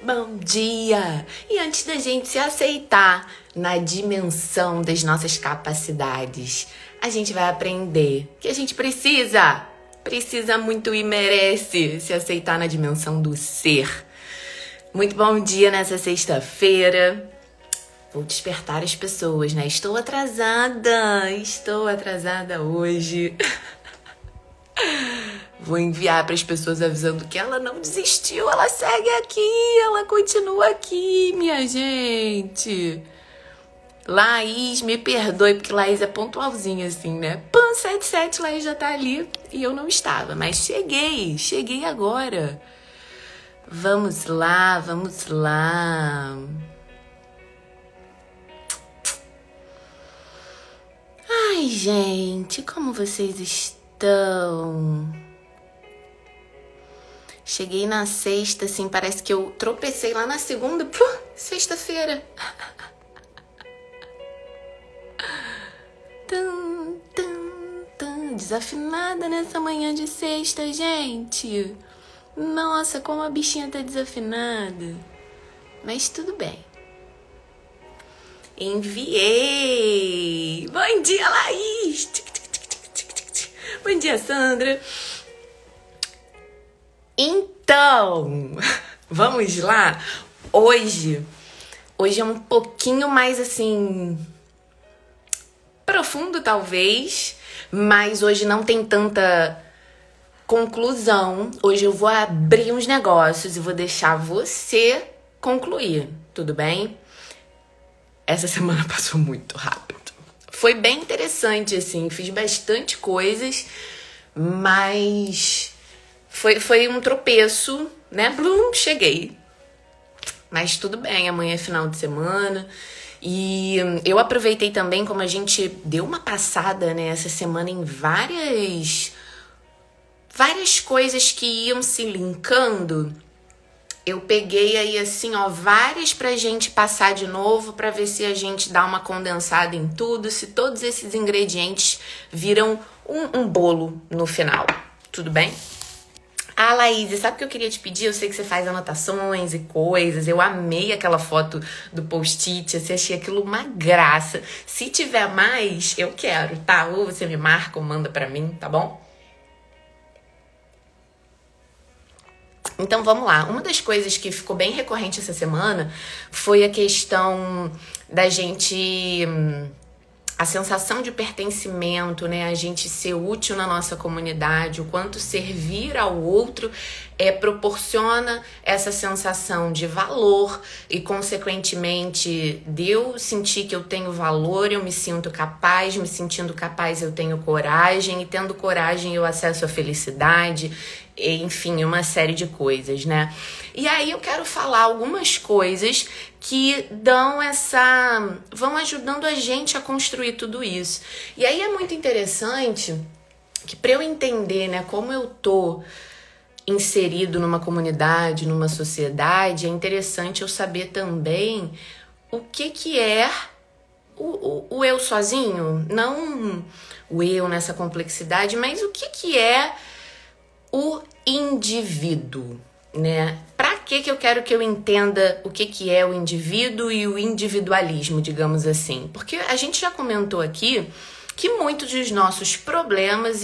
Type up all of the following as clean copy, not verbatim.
Bom dia! E antes da gente se aceitar na dimensão das nossas capacidades, a gente vai aprender que a gente precisa muito e merece se aceitar na dimensão do ser. Muito bom dia nessa sexta-feira. Vou despertar as pessoas, né? Estou atrasada hoje. Vou enviar para as pessoas avisando que ela não desistiu, ela segue aqui, ela continua aqui, minha gente. Laís, me perdoe, porque Laís é pontualzinha assim, né? Pam, 77, Laís já tá ali e eu não estava, mas cheguei agora. Vamos lá. Ai, gente, como vocês estão? Cheguei na sexta, assim, parece que eu tropecei lá na segunda. Sexta-feira. Desafinada nessa manhã de sexta, gente. Nossa, como a bichinha tá desafinada. Mas tudo bem. Enviei. Bom dia, Laís. Bom dia, Sandra. Então, vamos lá. Hoje é um pouquinho mais assim profundo, talvez, mas hoje não tem tanta conclusão. Hoje eu vou abrir uns negócios e vou deixar você concluir, tudo bem? Essa semana passou muito rápido. Foi bem interessante, assim, fiz bastante coisas, mas foi um tropeço, né? Blum, cheguei. Mas tudo bem, amanhã é final de semana. E eu aproveitei também, como a gente deu uma passada, né, essa semana em várias coisas que iam se linkando. Eu peguei aí, assim, ó, várias pra gente passar de novo, pra ver se a gente dá uma condensada em tudo, se todos esses ingredientes viram um bolo no final. Tudo bem? Ah, Laís, sabe o que eu queria te pedir? Eu sei que você faz anotações e coisas. Eu amei aquela foto do post-it. Assim, achei aquilo uma graça. Se tiver mais, eu quero, tá? Ou você me marca ou manda pra mim, tá bom? Então, vamos lá. Uma das coisas que ficou bem recorrente essa semana foi a questão da gente... a sensação de pertencimento, né? A gente ser útil na nossa comunidade, o quanto servir ao outro proporciona essa sensação de valor e, consequentemente, de eu sentir que eu tenho valor, eu me sinto capaz, me sentindo capaz eu tenho coragem, e tendo coragem eu acesso à felicidade, enfim, uma série de coisas, né? E aí eu quero falar algumas coisas que vão ajudando a gente a construir tudo isso. E aí é muito interessante que, para eu entender, né, como eu tô inserido numa comunidade, numa sociedade, é interessante eu saber também o que é o eu sozinho, não o eu nessa complexidade, mas o que é o indivíduo, né? Pra que eu quero que eu entenda o que é o indivíduo e o individualismo, digamos assim? Porque a gente já comentou aqui que muitos dos nossos problemas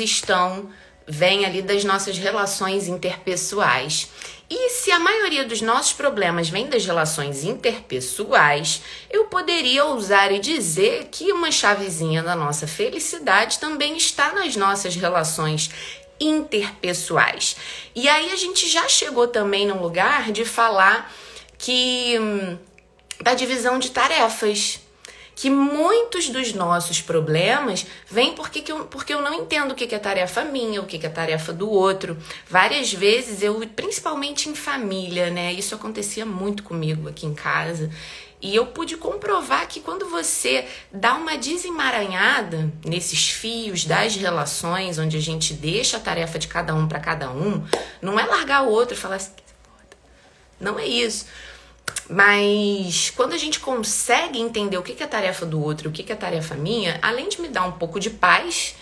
vêm ali das nossas relações interpessoais. E se a maioria dos nossos problemas vem das relações interpessoais, eu poderia ousar e dizer que uma chavezinha da nossa felicidade também está nas nossas relações interpessoais. E aí a gente já chegou também num lugar de falar da divisão de tarefas, que muitos dos nossos problemas vêm porque eu não entendo o que é tarefa minha, o que é tarefa do outro. Várias vezes, principalmente em família, né? Isso acontecia muito comigo aqui em casa. E eu pude comprovar que quando você dá uma desemaranhada nesses fios das relações, onde a gente deixa a tarefa de cada um para cada um, não é largar o outro e falar assim, não é isso. Mas quando a gente consegue entender o que é tarefa do outro e o que é tarefa minha, além de me dar um pouco de paz,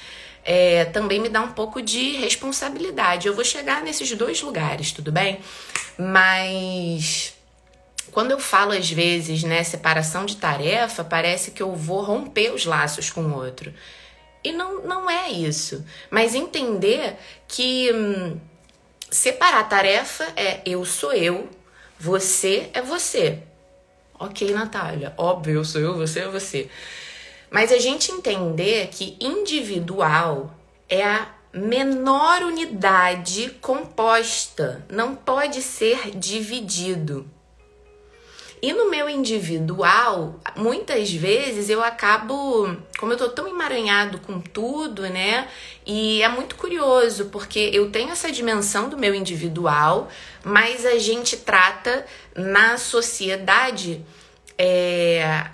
também me dá um pouco de responsabilidade. Eu vou chegar nesses dois lugares, tudo bem? Mas quando eu falo às vezes, né, separação de tarefa, parece que eu vou romper os laços com o outro. E não é isso. Mas entender que separar a tarefa é eu sou eu, você é você. Ok, Natália, óbvio, eu sou eu, você é você. Mas a gente entender que individual é a menor unidade composta, não pode ser dividido. E no meu individual, muitas vezes eu acabo, como eu tô tão emaranhado com tudo, né? E é muito curioso, porque eu tenho essa dimensão do meu individual, mas a gente trata na sociedade,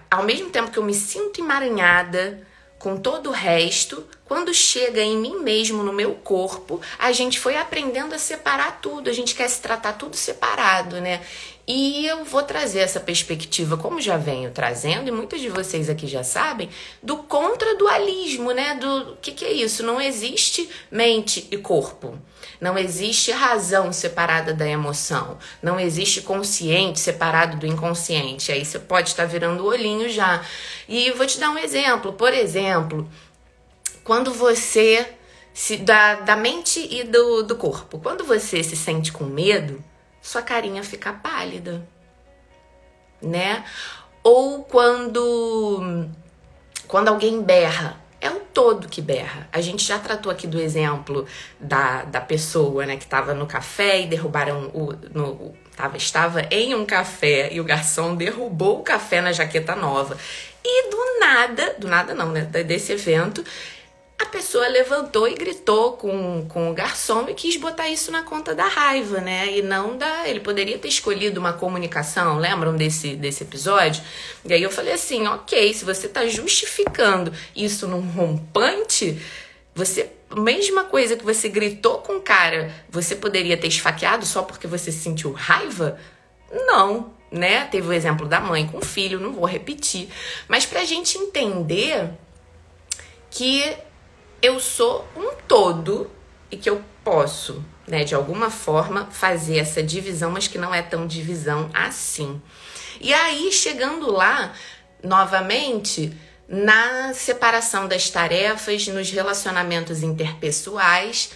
ao mesmo tempo que eu me sinto emaranhada com todo o resto, quando chega em mim mesmo, no meu corpo, a gente foi aprendendo a separar tudo, a gente quer se tratar tudo separado, né? E eu vou trazer essa perspectiva, como já venho trazendo, e muitos de vocês aqui já sabem, do contradualismo, né? Do que é isso? Não existe mente e corpo. Não existe razão separada da emoção. Não existe consciente separado do inconsciente. Aí você pode estar virando o olhinho já. E eu vou te dar um exemplo. Por exemplo, quando você da mente e do corpo, quando você se sente com medo, sua carinha fica pálida, né? Ou quando alguém berra, é o todo que berra. A gente já tratou aqui do exemplo da pessoa, né, que estava no café e derrubaram estava em um café e o garçom derrubou o café na jaqueta nova. E do nada não, né, desse evento, a pessoa levantou e gritou com o garçom e quis botar isso na conta da raiva, né? E não ele poderia ter escolhido uma comunicação, lembram desse episódio? E aí eu falei assim, ok, se você tá justificando isso num rompante, mesma coisa que você gritou com o cara, você poderia ter esfaqueado só porque você sentiu raiva? Não, né? Teve o exemplo da mãe com o filho, não vou repetir. Mas pra gente entender que eu sou um todo e que eu posso, né, de alguma forma, fazer essa divisão, mas que não é tão divisão assim. E aí, chegando lá, novamente, na separação das tarefas, nos relacionamentos interpessoais,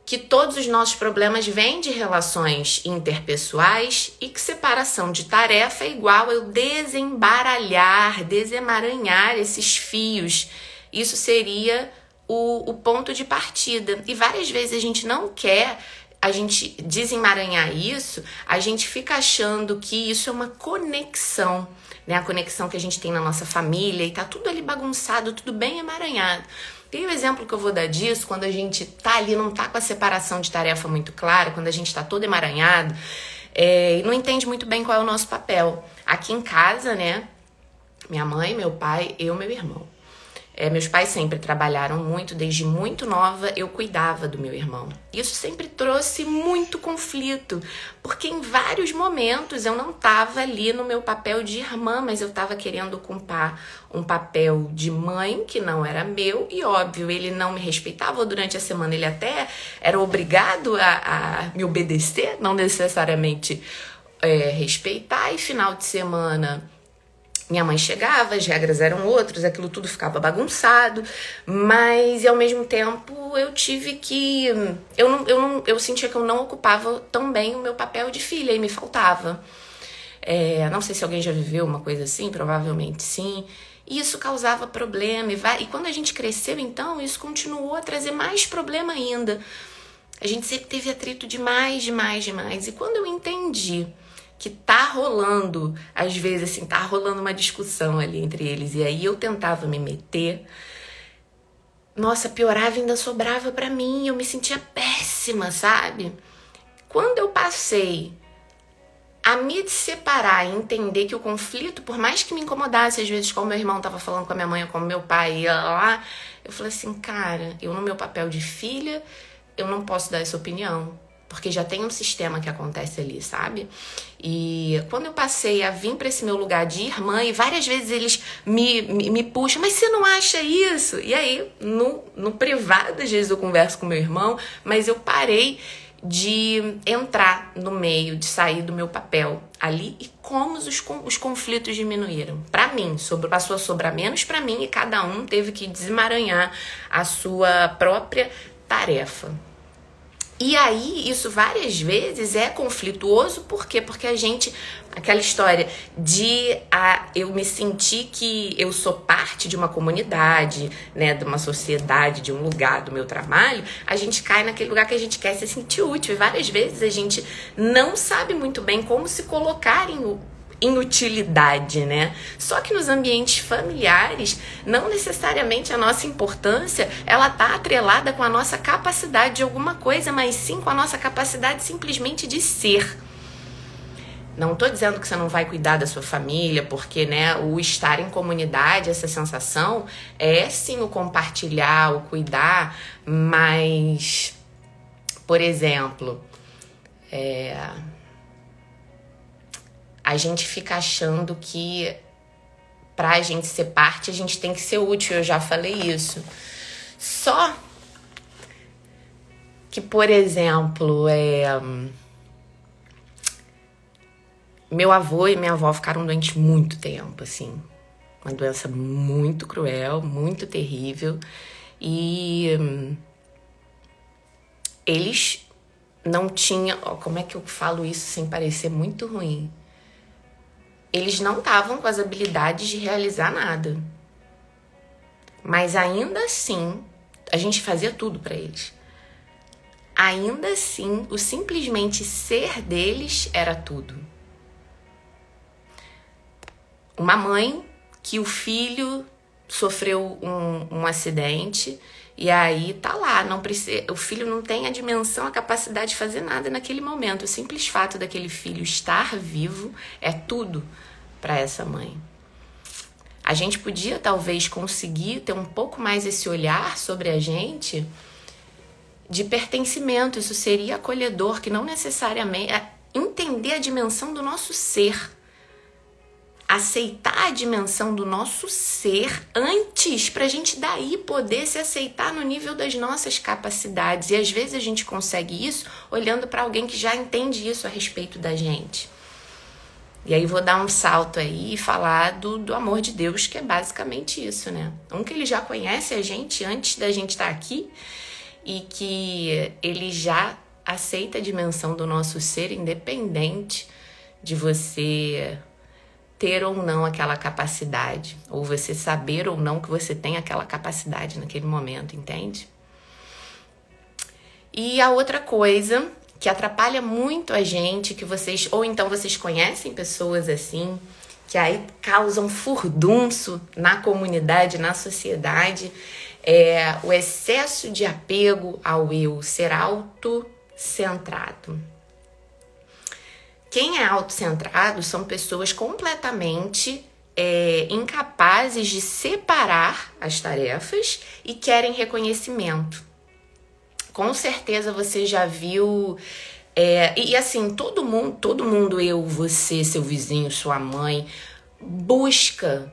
que todos os nossos problemas vêm de relações interpessoais e que separação de tarefa é igual a eu desembaralhar, desemaranhar esses fios. Isso seria o ponto de partida. E várias vezes a gente não quer, a gente desemaranhar isso, a gente fica achando que isso é uma conexão, né? A conexão que a gente tem na nossa família e tá tudo ali bagunçado, tudo bem emaranhado. E o exemplo que eu vou dar disso, quando a gente tá ali, não tá com a separação de tarefa muito clara, quando a gente tá todo emaranhado, e não entende muito bem qual é o nosso papel. Aqui em casa, né? Minha mãe, meu pai, eu e meu irmão. Meus pais sempre trabalharam muito, desde muito nova eu cuidava do meu irmão. Isso sempre trouxe muito conflito, porque em vários momentos eu não estava ali no meu papel de irmã, mas eu estava querendo ocupar um papel de mãe que não era meu, e óbvio, ele não me respeitava. Durante a semana ele até era obrigado a me obedecer, não necessariamente respeitar, e final de semana minha mãe chegava, as regras eram outras, aquilo tudo ficava bagunçado, mas ao mesmo tempo eu tive que... Eu sentia que eu não ocupava tão bem o meu papel de filha e me faltava. Não sei se alguém já viveu uma coisa assim, provavelmente sim. E isso causava problema. E quando a gente cresceu, então, isso continuou a trazer mais problema ainda. A gente sempre teve atrito demais. E quando eu entendi que tá rolando, às vezes assim, tá rolando uma discussão ali entre eles, e aí eu tentava me meter, nossa, piorava e ainda sobrava pra mim, eu me sentia péssima, sabe? Quando eu passei a me separar e entender que o conflito, por mais que me incomodasse, às vezes, como meu irmão tava falando com a minha mãe ou com o meu pai, lá, eu falei assim, cara, eu no meu papel de filha, eu não posso dar essa opinião, porque já tem um sistema que acontece ali, sabe? E quando eu passei a vir para esse meu lugar de irmã, e várias vezes eles me puxam, mas você não acha isso? E aí, no privado, às vezes eu converso com meu irmão, mas eu parei de entrar no meio, de sair do meu papel ali e como os conflitos diminuíram. Para mim, passou a sobrar menos para mim e cada um teve que desemaranhar a sua própria tarefa. E aí, isso várias vezes é conflituoso, por quê? Porque a gente, aquela história de eu me sentir que eu sou parte de uma comunidade, né, de uma sociedade, de um lugar, do meu trabalho, a gente cai naquele lugar que a gente quer se sentir útil. E várias vezes a gente não sabe muito bem como se colocar em utilidade, né? Só que nos ambientes familiares, não necessariamente a nossa importância, ela tá atrelada com a nossa capacidade de alguma coisa, mas sim com a nossa capacidade simplesmente de ser. Não tô dizendo que você não vai cuidar da sua família, porque, né, o estar em comunidade, essa sensação, é sim o compartilhar, o cuidar, mas, por exemplo, a gente fica achando que pra gente ser parte, a gente tem que ser útil. Eu já falei isso. Só que, por exemplo, meu avô e minha avó ficaram doentes muito tempo, assim. Uma doença muito cruel, muito terrível. E eles não tinham... Como é que eu falo isso sem parecer muito ruim? Eles não estavam com as habilidades de realizar nada. Mas ainda assim, a gente fazia tudo para eles. Ainda assim, o simplesmente ser deles era tudo. Uma mãe que o filho sofreu um acidente e aí tá lá, não precisa, o filho não tem a dimensão, a capacidade de fazer nada naquele momento. O simples fato daquele filho estar vivo é tudo para essa mãe. A gente podia talvez conseguir ter um pouco mais esse olhar sobre a gente de pertencimento. Isso seria acolhedor, que não necessariamente entender a dimensão do nosso ser. Aceitar a dimensão do nosso ser antes, pra gente daí poder se aceitar no nível das nossas capacidades. E às vezes a gente consegue isso olhando para alguém que já entende isso a respeito da gente. E aí vou dar um salto aí e falar do amor de Deus, que é basicamente isso, né? Que ele já conhece a gente antes da gente estar aqui e que ele já aceita a dimensão do nosso ser, independente de você ter ou não aquela capacidade, ou você saber ou não que você tem aquela capacidade naquele momento, entende? E a outra coisa que atrapalha muito a gente, que vocês, ou então vocês conhecem pessoas assim, que aí causam furdunço na comunidade, na sociedade, é o excesso de apego ao eu, ser autocentrado. Quem é autocentrado são pessoas completamente incapazes de separar as tarefas e querem reconhecimento. Com certeza você já viu... e assim, todo mundo, eu, você, seu vizinho, sua mãe, busca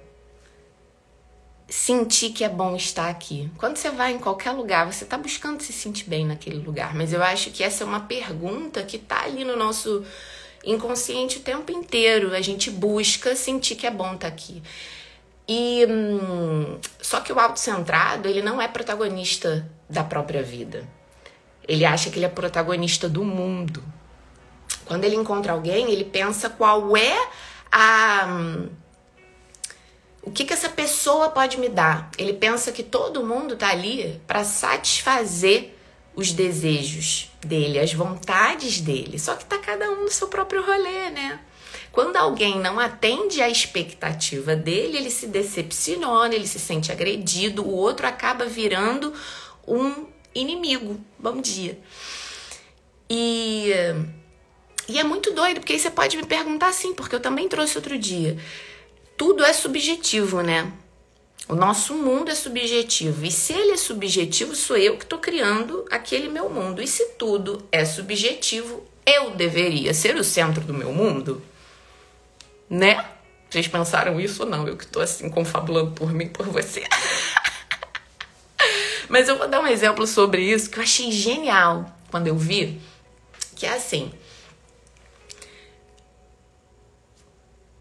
sentir que é bom estar aqui. Quando você vai em qualquer lugar, você está buscando se sentir bem naquele lugar. Mas eu acho que essa é uma pergunta que está ali no nosso inconsciente o tempo inteiro. A gente busca sentir que é bom estar aqui. Só que o autocentrado, ele não é protagonista da própria vida. Ele acha que ele é protagonista do mundo. Quando ele encontra alguém, ele pensa qual é o que essa pessoa pode me dar. Ele pensa que todo mundo tá ali para satisfazer os desejos dele, as vontades dele. Só que tá cada um no seu próprio rolê, né? Quando alguém não atende à expectativa dele, ele se decepciona, ele se sente agredido, o outro acaba virando um inimigo. Bom dia. E é muito doido, porque aí você pode me perguntar assim, porque eu também trouxe outro dia. Tudo é subjetivo, né? O nosso mundo é subjetivo. E se ele é subjetivo, sou eu que estou criando aquele meu mundo. E se tudo é subjetivo, eu deveria ser o centro do meu mundo? Né? Vocês pensaram isso ou não? Eu que estou assim confabulando por mim, por você. Mas eu vou dar um exemplo sobre isso que eu achei genial quando eu vi. que é assim.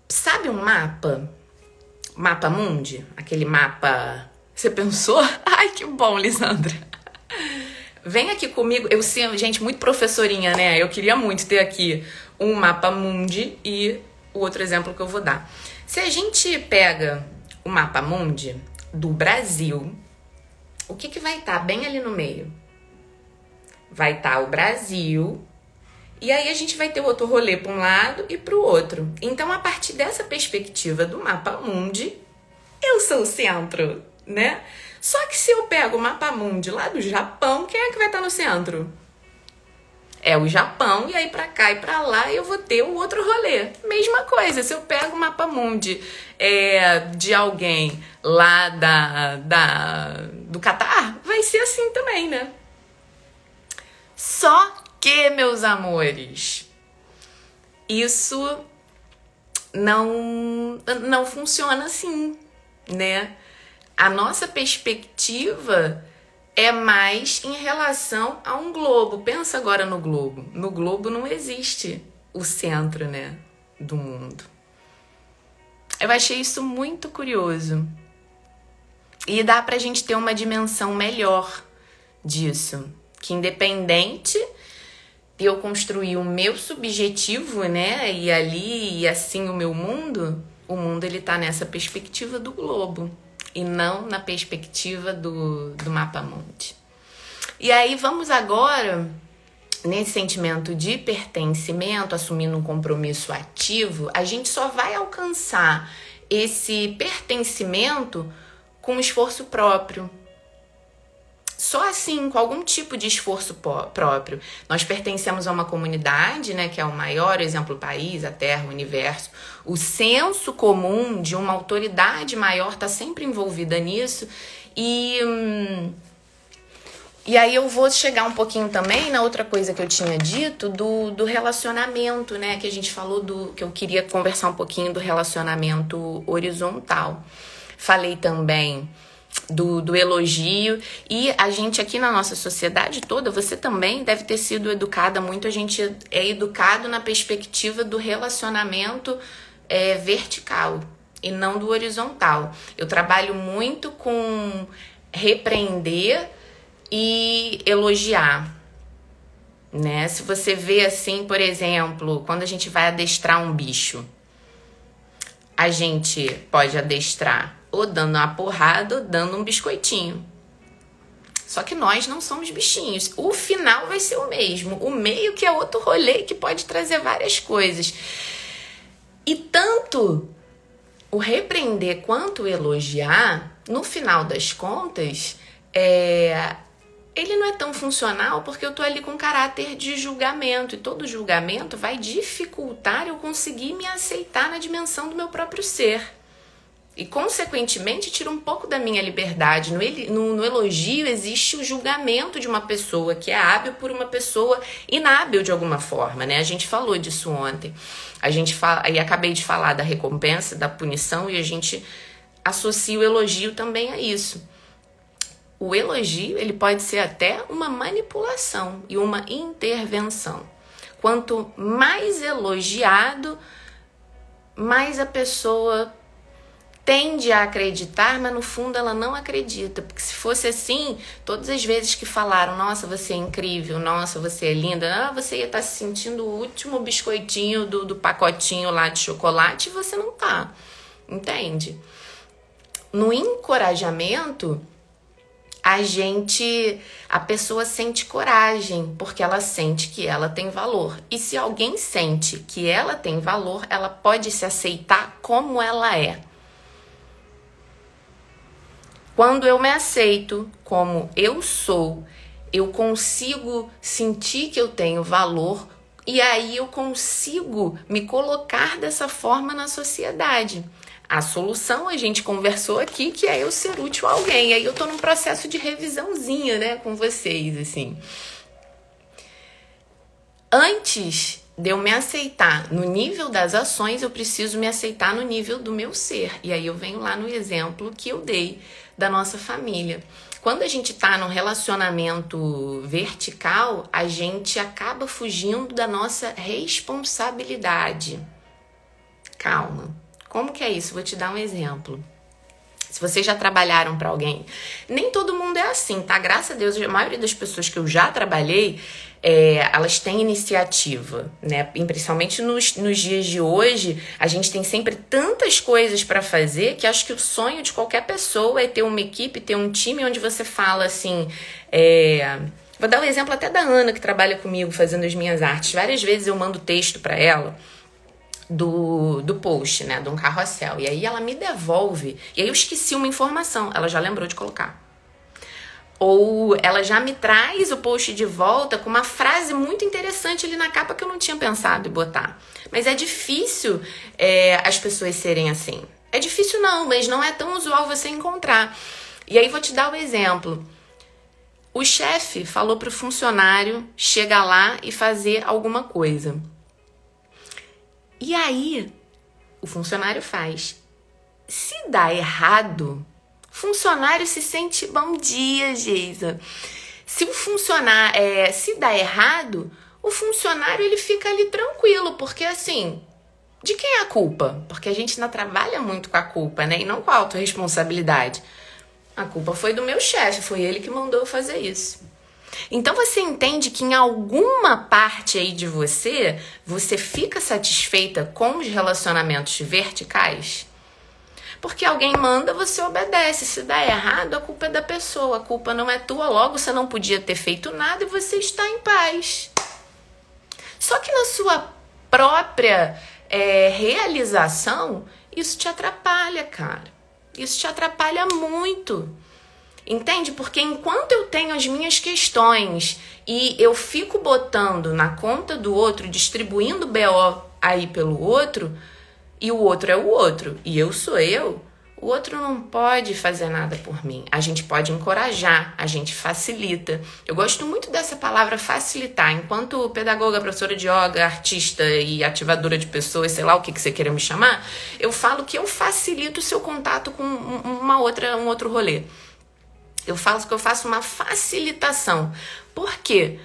Sabe um mapa? Mapa Mundi? Aquele mapa... Você pensou? Ai, que bom, Lisandra. Vem aqui comigo. Eu sei, gente, muito professorinha, né? Eu queria muito ter aqui um mapa Mundi e o outro exemplo que eu vou dar. Se a gente pega o mapa Mundi do Brasil, o que vai estar bem ali no meio? Vai estar o Brasil, e aí a gente vai ter o outro rolê para um lado e para o outro. Então, a partir dessa perspectiva do mapa Mundi, eu sou o centro, né? Só que se eu pego o mapa Mundi lá do Japão, quem é que vai estar no centro? É o Japão, e aí pra cá e pra lá eu vou ter o outro rolê. Mesma coisa, se eu pego o mapa Mundi de alguém lá do Catar, vai ser assim também, né? Só que, meus amores, isso não funciona assim, né? A nossa perspectiva é mais em relação a um globo. Pensa agora no globo. No globo não existe o centro, né, do mundo. Eu achei isso muito curioso. E dá pra gente ter uma dimensão melhor disso. Que independente de eu construir o meu subjetivo, né, e ali, e assim o mundo ele tá nessa perspectiva do globo. E não na perspectiva do mapa mundi. E aí vamos agora, nesse sentimento de pertencimento, assumindo um compromisso ativo, a gente só vai alcançar esse pertencimento com esforço próprio. Só assim, com algum tipo de esforço próprio. Nós pertencemos a uma comunidade, né, que é o maior exemplo do país, a Terra, o universo. O senso comum de uma autoridade maior está sempre envolvida nisso. E aí eu vou chegar um pouquinho também na outra coisa que eu tinha dito do relacionamento, né? Que a gente falou que eu queria conversar um pouquinho do relacionamento horizontal. Falei também do elogio, e a gente aqui na nossa sociedade toda, você também deve ter sido educada muito, a gente é educado na perspectiva do relacionamento vertical e não do horizontal. Eu trabalho muito com repreender e elogiar, né? Se você vê assim, por exemplo, quando a gente vai adestrar um bicho, a gente pode adestrar ou dando uma porrada ou dando um biscoitinho. Só que nós não somos bichinhos. O final vai ser o mesmo. O meio que é outro rolê que pode trazer várias coisas. E tanto o repreender quanto o elogiar, no final das contas, ele não é tão funcional porque eu tô ali com caráter de julgamento. E todo julgamento vai dificultar eu conseguir me aceitar na dimensão do meu próprio ser. E, consequentemente, tira um pouco da minha liberdade. No elogio existe o julgamento de uma pessoa que é hábil por uma pessoa inábil de alguma forma, né? A gente falou disso ontem. E acabei de falar da recompensa, da punição, e a gente associa o elogio também a isso. O elogio, ele pode ser até uma manipulação e uma intervenção. Quanto mais elogiado, mais a pessoa tende a acreditar, mas no fundo ela não acredita. Porque se fosse assim, todas as vezes que falaram, nossa, você é incrível, nossa, você é linda, você ia estar se sentindo o último biscoitinho do pacotinho lá de chocolate, e você não tá. Entende? No encorajamento, a pessoa sente coragem, porque ela sente que ela tem valor. E se alguém sente que ela tem valor, ela pode se aceitar como ela é. Quando eu me aceito como eu sou, eu consigo sentir que eu tenho valor, e aí eu consigo me colocar dessa forma na sociedade. A solução a gente conversou aqui, que é eu ser útil a alguém. Aí eu tô num processo de revisãozinha, né, com vocês, assim. Antes de eu me aceitar no nível das ações, eu preciso me aceitar no nível do meu ser. E aí eu venho lá no exemplo que eu dei da nossa família. quando a gente tá num relacionamento vertical, a gente acaba fugindo da nossa responsabilidade. Calma. Como que é isso? Vou te dar um exemplo. Se vocês já trabalharam para alguém, nem todo mundo é assim, tá? Graças a Deus, a maioria das pessoas que eu já trabalhei, elas têm iniciativa, né? E principalmente nos dias de hoje, a gente tem sempre tantas coisas para fazer que acho que o sonho de qualquer pessoa é ter uma equipe, ter um time onde você fala assim... Vou dar um exemplo até da Ana, que trabalha comigo fazendo as minhas artes. Várias vezes eu mando texto para ela do post, né, de um carrossel, e aí ela me devolve, e aí eu esqueci uma informação, ela já lembrou de colocar, ou ela já me traz o post de volta com uma frase muito interessante ali na capa que eu não tinha pensado em botar. Mas é difícil as pessoas serem assim, é difícil não, mas não é tão usual você encontrar. E aí vou te dar um exemplo. O chefe falou pro funcionário chegar lá e fazer alguma coisa. E aí, o funcionário faz. Se dá errado, o funcionário se sente... Bom dia, Geisa. Se dá errado, o funcionário ele fica ali tranquilo, porque assim, de quem é a culpa? Porque a gente ainda trabalha muito com a culpa, né? E não com a autorresponsabilidade. A culpa foi do meu chefe, foi ele que mandou eu fazer isso. Então você entende que em alguma parte aí de você, você fica satisfeita com os relacionamentos verticais? Porque alguém manda, você obedece. Se dá errado, a culpa é da pessoa, a culpa não é tua, logo você não podia ter feito nada e você está em paz. Só que na sua própria realização, isso te atrapalha, cara. Isso te atrapalha muito. Entende? Porque enquanto eu tenho as minhas questões e eu fico botando na conta do outro, distribuindo BO aí pelo outro, e o outro é o outro, e eu sou eu, o outro não pode fazer nada por mim. A gente pode encorajar, a gente facilita. Eu gosto muito dessa palavra facilitar. Enquanto pedagoga, professora de yoga, artista e ativadora de pessoas, sei lá o que você queira me chamar, eu falo que eu facilito o seu contato com um outro rolê. Eu falo que eu faço uma facilitação. Por quê?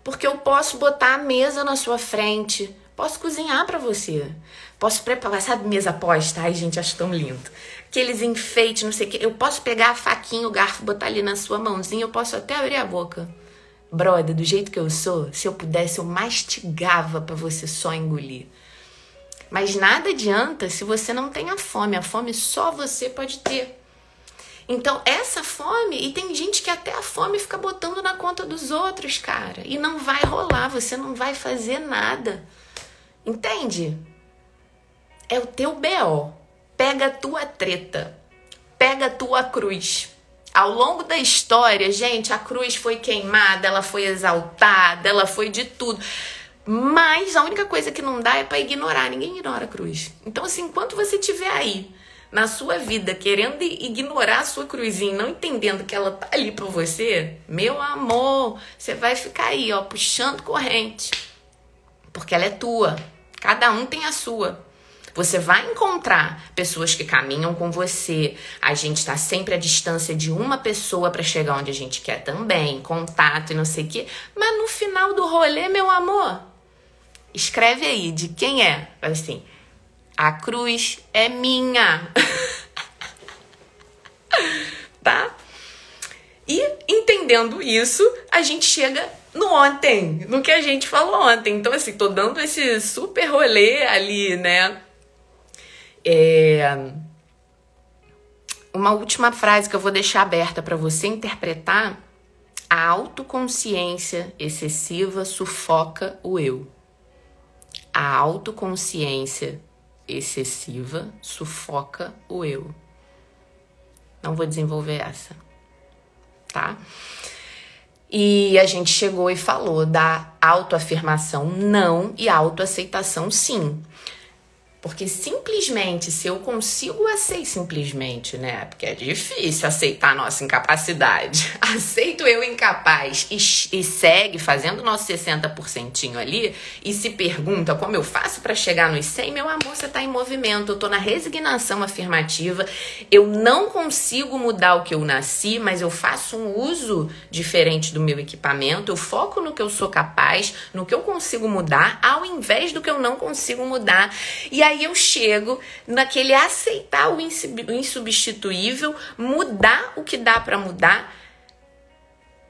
Porque eu posso botar a mesa na sua frente, posso cozinhar para você, posso preparar, sabe, mesa posta? Ai, gente, acho tão lindo. Aqueles enfeites, não sei o quê. Eu posso pegar a faquinha, o garfo, botar ali na sua mãozinha, eu posso até abrir a boca. Brother, do jeito que eu sou, se eu pudesse, eu mastigava para você só engolir. Mas nada adianta se você não tem a fome só você pode ter. Então, essa fome, e tem gente que até a fome fica botando na conta dos outros, cara. E não vai rolar, você não vai fazer nada. Entende? É o teu BO. Pega a tua treta. Pega a tua cruz. Ao longo da história, gente, a cruz foi queimada, ela foi exaltada, ela foi de tudo. Mas a única coisa que não dá é pra ignorar. Ninguém ignora a cruz. Então, assim, enquanto você estiver aí, na sua vida, querendo ignorar a sua cruzinha, não entendendo que ela tá ali pra você, meu amor, você vai ficar aí, ó, puxando corrente. Porque ela é tua. Cada um tem a sua. Você vai encontrar pessoas que caminham com você. A gente tá sempre à distância de uma pessoa pra chegar onde a gente quer também, contato e não sei o quê. Mas no final do rolê, meu amor, escreve aí de quem é. Assim, a cruz é minha. Tá? E entendendo isso, a gente chega no ontem, no que a gente falou ontem. Então, assim, tô dando esse super rolê ali, né? Uma última frase que eu vou deixar aberta para você interpretar. A autoconsciência excessiva sufoca o eu. A autoconsciência excessiva sufoca o eu. Não vou desenvolver essa, tá? E a gente chegou e falou da autoafirmação não e autoaceitação sim. Porque simplesmente, se eu consigo simplesmente, né? Porque é difícil aceitar a nossa incapacidade. Aceito eu incapaz e segue fazendo o nosso 60% ali e se pergunta como eu faço para chegar nos 100, meu amor, você tá em movimento. Eu tô na resignação afirmativa. Eu não consigo mudar o que eu nasci, mas eu faço um uso diferente do meu equipamento. Eu foco no que eu sou capaz, no que eu consigo mudar, ao invés do que eu não consigo mudar. E aí eu chego naquele aceitar o insubstituível, mudar o que dá para mudar.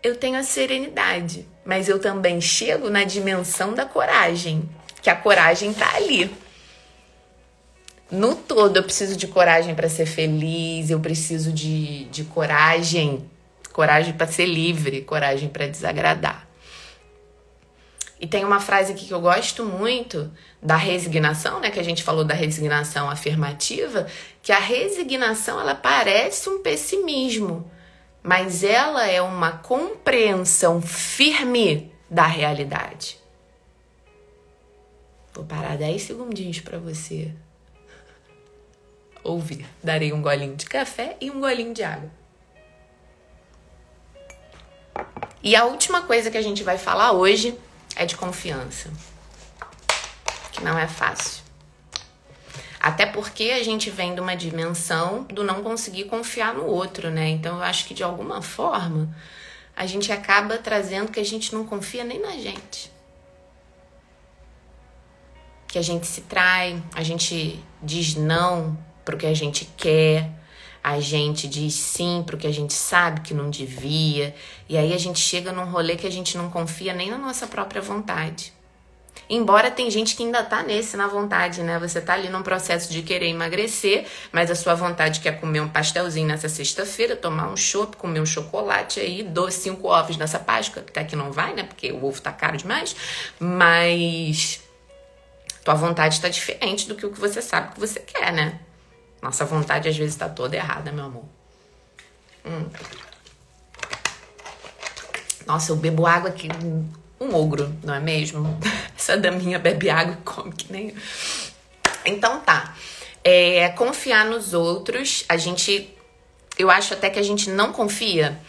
Eu tenho a serenidade, mas eu também chego na dimensão da coragem, que a coragem tá ali. No todo, eu preciso de coragem para ser feliz, eu preciso de coragem para ser livre, coragem para desagradar. E tem uma frase aqui que eu gosto muito da resignação, né? Que a gente falou da resignação afirmativa, que a resignação, ela parece um pessimismo, mas ela é uma compreensão firme da realidade. Vou parar 10 segundinhos para você ouvir. Darei um golinho de café e um golinho de água. E a última coisa que a gente vai falar hoje é de confiança, que não é fácil. Até porque a gente vem de uma dimensão do não conseguir confiar no outro, né? Então eu acho que de alguma forma a gente acaba trazendo que a gente não confia nem na gente. Que a gente se trai, a gente diz não pro que a gente quer, a gente diz sim pro que a gente sabe que não devia, e aí a gente chega num rolê que a gente não confia nem na nossa própria vontade. Embora tem gente que ainda tá na vontade, né? Você tá ali num processo de querer emagrecer, mas a sua vontade quer comer um pastelzinho nessa sexta-feira, tomar um chopp, comer um chocolate aí, 5 ovos nessa Páscoa, até que não vai, né? Porque o ovo tá caro demais, mas tua vontade tá diferente do que o que você sabe que você quer, né? Nossa vontade às vezes tá toda errada, meu amor. Nossa, eu bebo água aqui, um ogro, não é mesmo? Essa daminha bebe água e come que nem... Então tá. Confiar nos outros, eu acho até que a gente não confia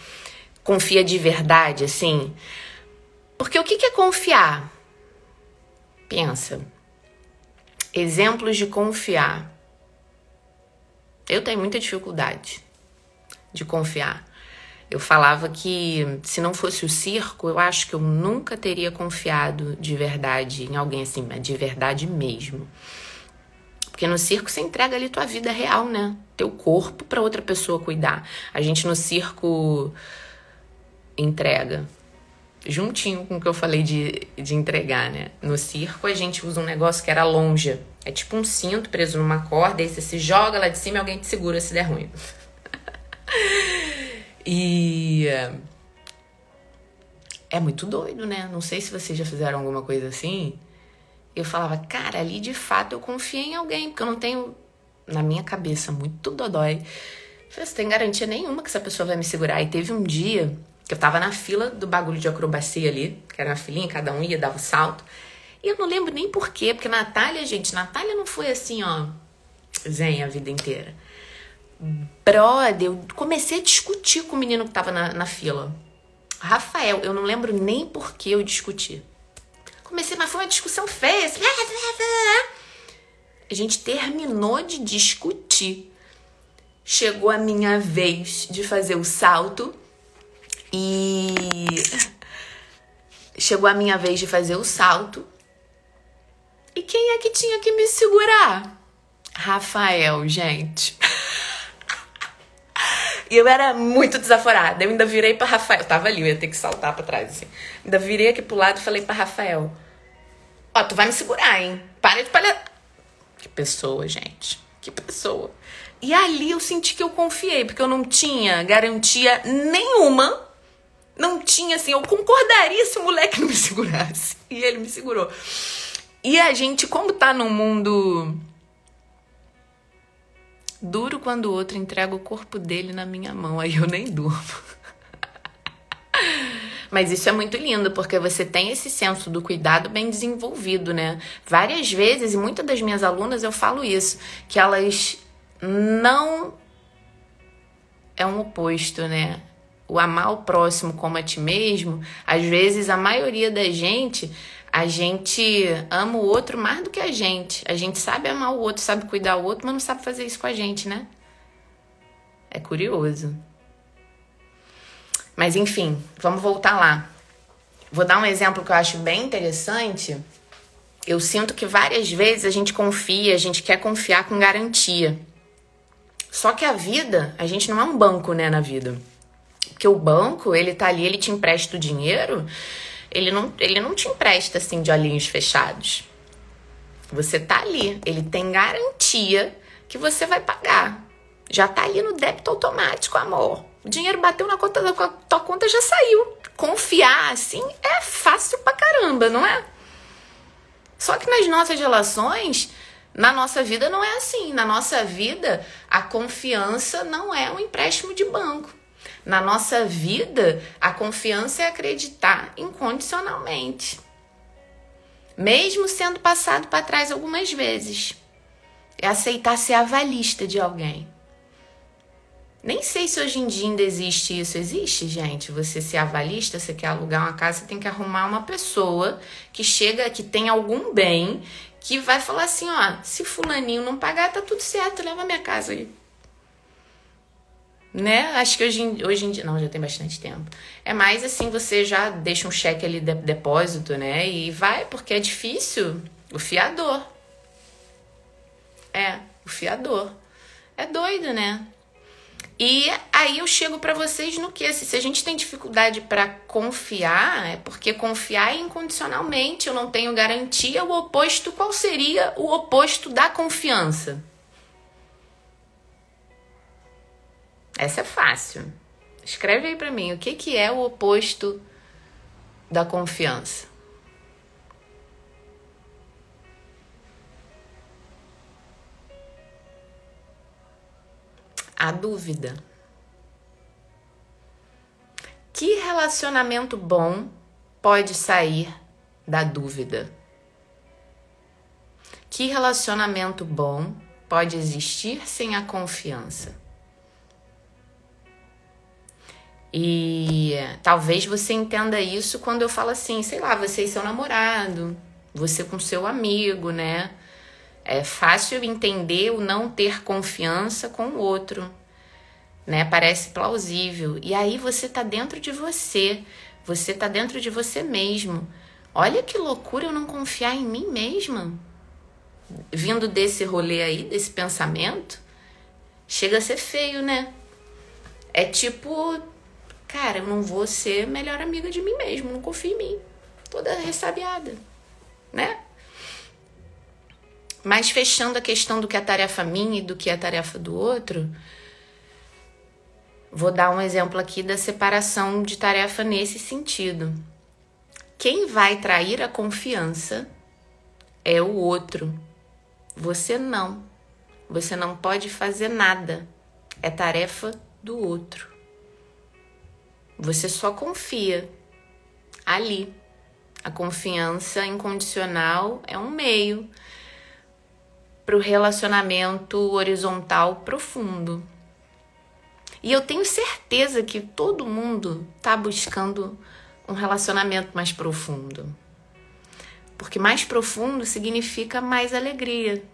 de verdade, assim. Porque o que é confiar? Pensa. Exemplos de confiar. Eu tenho muita dificuldade de confiar. Eu falava que se não fosse o circo, eu acho que eu nunca teria confiado de verdade em alguém assim, mas de verdade mesmo. Porque no circo você entrega ali tua vida real, né? Teu corpo pra outra pessoa cuidar. A gente no circo entrega. Juntinho com o que eu falei de entregar, né? No circo a gente usa um negócio que era lonja. É tipo um cinto preso numa corda, aí você se joga lá de cima e alguém te segura se der ruim. E é muito doido, né? Não sei se vocês já fizeram alguma coisa assim. Eu falava, cara, ali de fato eu confiei em alguém, porque eu não tenho, na minha cabeça, muito dodói. Eu falei, você tem garantia nenhuma que essa pessoa vai me segurar. E teve um dia que eu tava na fila do bagulho de acrobacia ali, que era uma filinha, cada um ia, dava o salto. E eu não lembro nem por quê, porque Natália não foi assim, ó, zen a vida inteira. Brother, eu comecei a discutir com o menino que tava na fila. Rafael, eu não lembro nem por que eu discuti. Mas foi uma discussão feia. Assim, a gente terminou de discutir. Chegou a minha vez de fazer o salto. E quem é que tinha que me segurar? Rafael, gente. E eu era muito desaforada. Eu ainda virei pra Rafael. Eu tava ali, eu ia ter que saltar pra trás, assim. Ainda virei aqui pro lado e falei pra Rafael, ó, tu vai me segurar, hein? Para de palhaçada. Que pessoa, gente. Que pessoa. E ali eu senti que eu confiei, porque eu não tinha garantia nenhuma. Não tinha, assim, eu concordaria se o moleque não me segurasse. E ele me segurou. E a gente, como tá num mundo duro, quando o outro entrega o corpo dele na minha mão, aí eu nem durmo. Mas isso é muito lindo, porque você tem esse senso do cuidado bem desenvolvido, né? Várias vezes, e muitas das minhas alunas eu falo isso, que elas não... É um oposto, né? O amar o próximo como a ti mesmo, às vezes a maioria da gente, a gente ama o outro mais do que a gente. A gente sabe amar o outro, sabe cuidar o outro, mas não sabe fazer isso com a gente, né? É curioso. Mas enfim, vamos voltar lá. Vou dar um exemplo que eu acho bem interessante. Eu sinto que várias vezes a gente confia, a gente quer confiar com garantia. Só que a vida, a gente não é um banco, né, na vida. Porque o banco, ele tá ali, ele te empresta o dinheiro, ele não te empresta assim de olhinhos fechados. Você tá ali, ele tem garantia que você vai pagar. Já tá ali no débito automático, amor. O dinheiro bateu na conta, tua conta já saiu. Confiar, assim, é fácil pra caramba, não é? Só que nas nossas relações, na nossa vida não é assim. Na nossa vida, a confiança não é um empréstimo de banco. Na nossa vida, a confiança é acreditar incondicionalmente. Mesmo sendo passado para trás algumas vezes. É aceitar ser avalista de alguém. Nem sei se hoje em dia ainda existe isso. Existe, gente? Você ser avalista, você quer alugar uma casa, você tem que arrumar uma pessoa que chega, que tem algum bem, que vai falar assim, ó, se fulaninho não pagar, tá tudo certo, leva minha casa aí. Né? Acho que hoje em dia, não, já tem bastante tempo. É mais assim, você já deixa um cheque ali de depósito, né? E vai, porque é difícil. O fiador. O fiador. É doido, né? E aí eu chego pra vocês no que? Se a gente tem dificuldade pra confiar, é porque confiar é incondicionalmente, eu não tenho garantia. O oposto, qual seria o oposto da confiança? Essa é fácil. Escreve aí pra mim, o que é o oposto da confiança? A dúvida. Que relacionamento bom pode sair da dúvida? Que relacionamento bom pode existir sem a confiança? E talvez você entenda isso quando eu falo assim, sei lá, você e seu namorado, você com seu amigo, né? É fácil entender o não ter confiança com o outro, né? Parece plausível. E aí você tá dentro de você tá dentro de você mesmo. Olha que loucura eu não confiar em mim mesma. Vindo desse rolê aí, desse pensamento, chega a ser feio, né? É tipo, cara, eu não vou ser melhor amiga de mim mesmo, não confio em mim. Toda ressabiada, né? Mas fechando a questão do que é tarefa minha e do que é tarefa do outro, vou dar um exemplo aqui da separação de tarefa nesse sentido. Quem vai trair a confiança é o outro. Você não. Você não pode fazer nada. É tarefa do outro. Você só confia ali. A confiança incondicional é um meio para o relacionamento horizontal profundo. E eu tenho certeza que todo mundo está buscando um relacionamento mais profundo. Porque mais profundo significa mais alegria.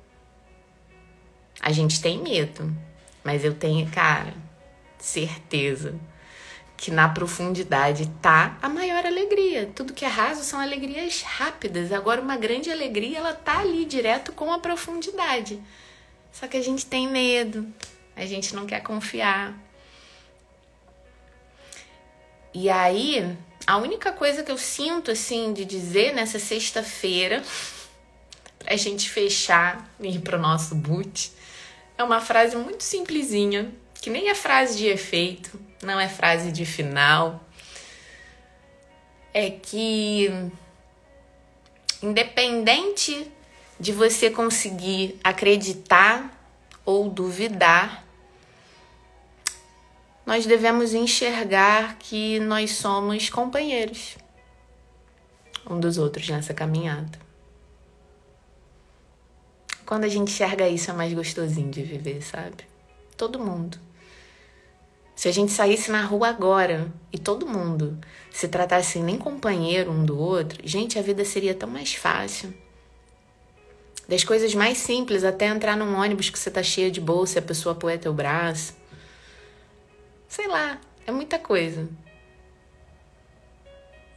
A gente tem medo, mas eu tenho, cara, certeza que na profundidade tá a maior alegria. Tudo que é raso são alegrias rápidas. Agora, uma grande alegria, ela tá ali direto com a profundidade. Só que a gente tem medo, a gente não quer confiar. E aí, a única coisa que eu sinto, assim, de dizer nessa sexta-feira, pra gente fechar e ir pro nosso boot, é uma frase muito simplesinha, que nem é frase de efeito, não é frase de final. É que, independente de você conseguir acreditar ou duvidar, nós devemos enxergar que nós somos companheiros um dos outros nessa caminhada. Quando a gente enxerga isso, é mais gostosinho de viver, sabe? Todo mundo. Se a gente saísse na rua agora e todo mundo se tratasse nem companheiro um do outro, gente, a vida seria tão mais fácil. Das coisas mais simples, até entrar num ônibus que você tá cheio de bolsa e a pessoa apoia teu braço. Sei lá, é muita coisa.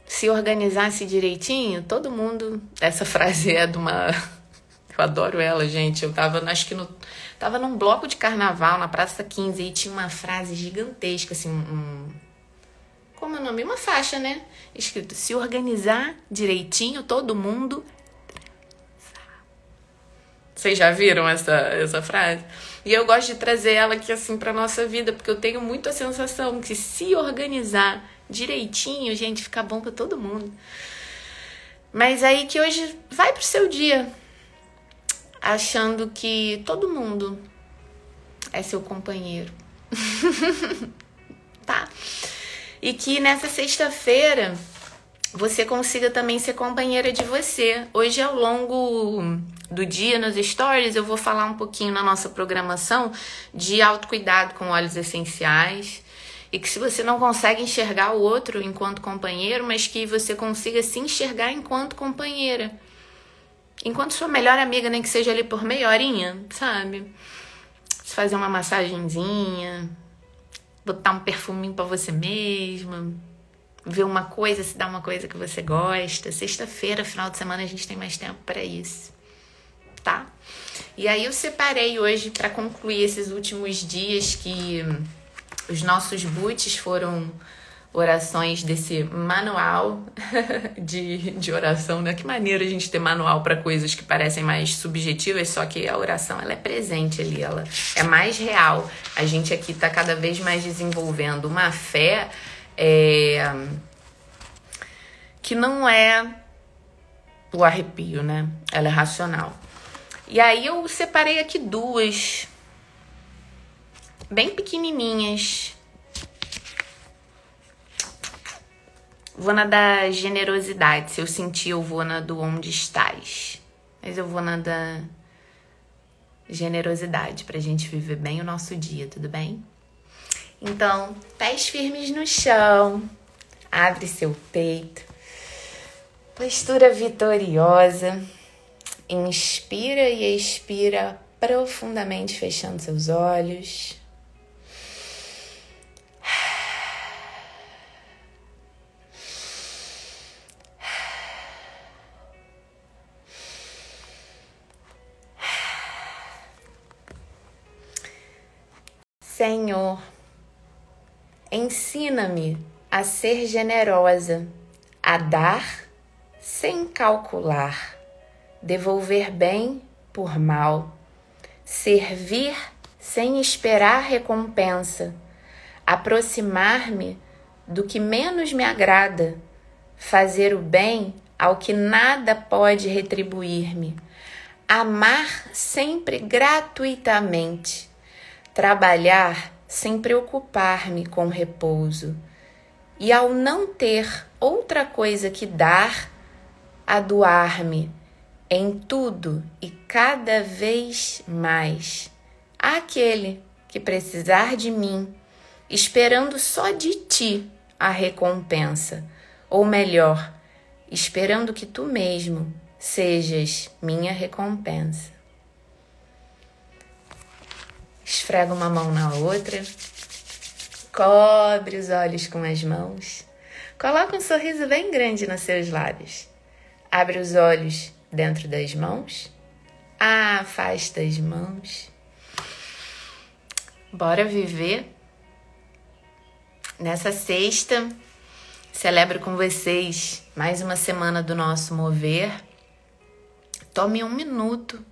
Se organizasse direitinho, todo mundo... Essa frase é de uma... Eu adoro ela, gente. Eu tava, acho que tava num bloco de carnaval na Praça 15 e tinha uma frase gigantesca, assim, como é o nome? Uma faixa, né? Escrito, se organizar direitinho, todo mundo... Vocês já viram essa frase? E eu gosto de trazer ela aqui, assim, pra nossa vida, porque eu tenho muito a sensação que se organizar direitinho, gente, fica bom pra todo mundo. Mas aí que hoje vai pro seu dia, achando que todo mundo é seu companheiro. Tá? E que nessa sexta-feira você consiga também ser companheira de você. Hoje, ao longo do dia, nos stories, eu vou falar um pouquinho na nossa programação de autocuidado com óleos essenciais. E que se você não consegue enxergar o outro enquanto companheiro, mas que você consiga se enxergar enquanto companheira. Enquanto sua melhor amiga, nem que seja ali por meia horinha, sabe? Se fazer uma massagenzinha, botar um perfuminho pra você mesma, ver uma coisa, se dar uma coisa que você gosta. Sexta-feira, final de semana, a gente tem mais tempo pra isso, tá? E aí eu separei hoje pra concluir esses últimos dias que os nossos boots foram orações desse manual de oração, né? Que maneira a gente ter manual para coisas que parecem mais subjetivas, só que a oração, ela é presente ali, ela é mais real. A gente aqui tá cada vez mais desenvolvendo uma fé que não é o arrepio, né? Ela é racional. E aí eu separei aqui duas, bem pequenininhas. Vou na da generosidade. Se eu sentir, eu vou na do onde estás. Mas eu vou na da generosidade, pra gente viver bem o nosso dia, tudo bem? Então, pés firmes no chão. Abre seu peito. Postura vitoriosa. Inspira e expira profundamente, fechando seus olhos. Senhor, ensina-me a ser generosa, a dar sem calcular, devolver bem por mal, servir sem esperar recompensa, aproximar-me do que menos me agrada, fazer o bem ao que nada pode retribuir-me, amar sempre gratuitamente, trabalhar sem preocupar-me com repouso, e ao não ter outra coisa que dar, a doar-me em tudo e cada vez mais àquele que precisar de mim, esperando só de ti a recompensa, ou melhor, esperando que tu mesmo sejas minha recompensa. Esfrega uma mão na outra, cobre os olhos com as mãos, coloca um sorriso bem grande nos seus lábios, abre os olhos dentro das mãos, afasta as mãos. Bora viver. Nessa sexta, celebro com vocês mais uma semana do nosso mover. Tome 1 minuto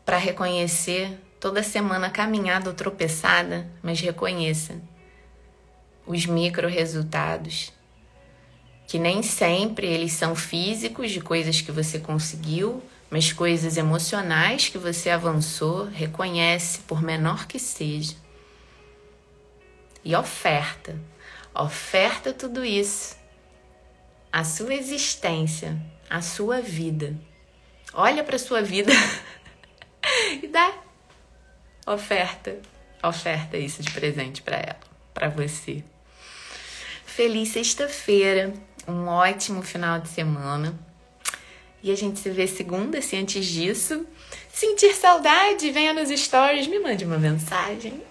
para reconhecer toda semana caminhada ou tropeçada, mas reconheça os micro resultados, que nem sempre eles são físicos, de coisas que você conseguiu, mas coisas emocionais que você avançou. Reconhece, por menor que seja. e oferta. Oferta tudo isso. A sua existência, a sua vida. Olha para sua vida e dá. Oferta isso de presente para ela, para você. Feliz sexta-feira, um ótimo final de semana. E a gente se vê segunda, se antes disso sentir saudade, venha nos stories, me mande uma mensagem.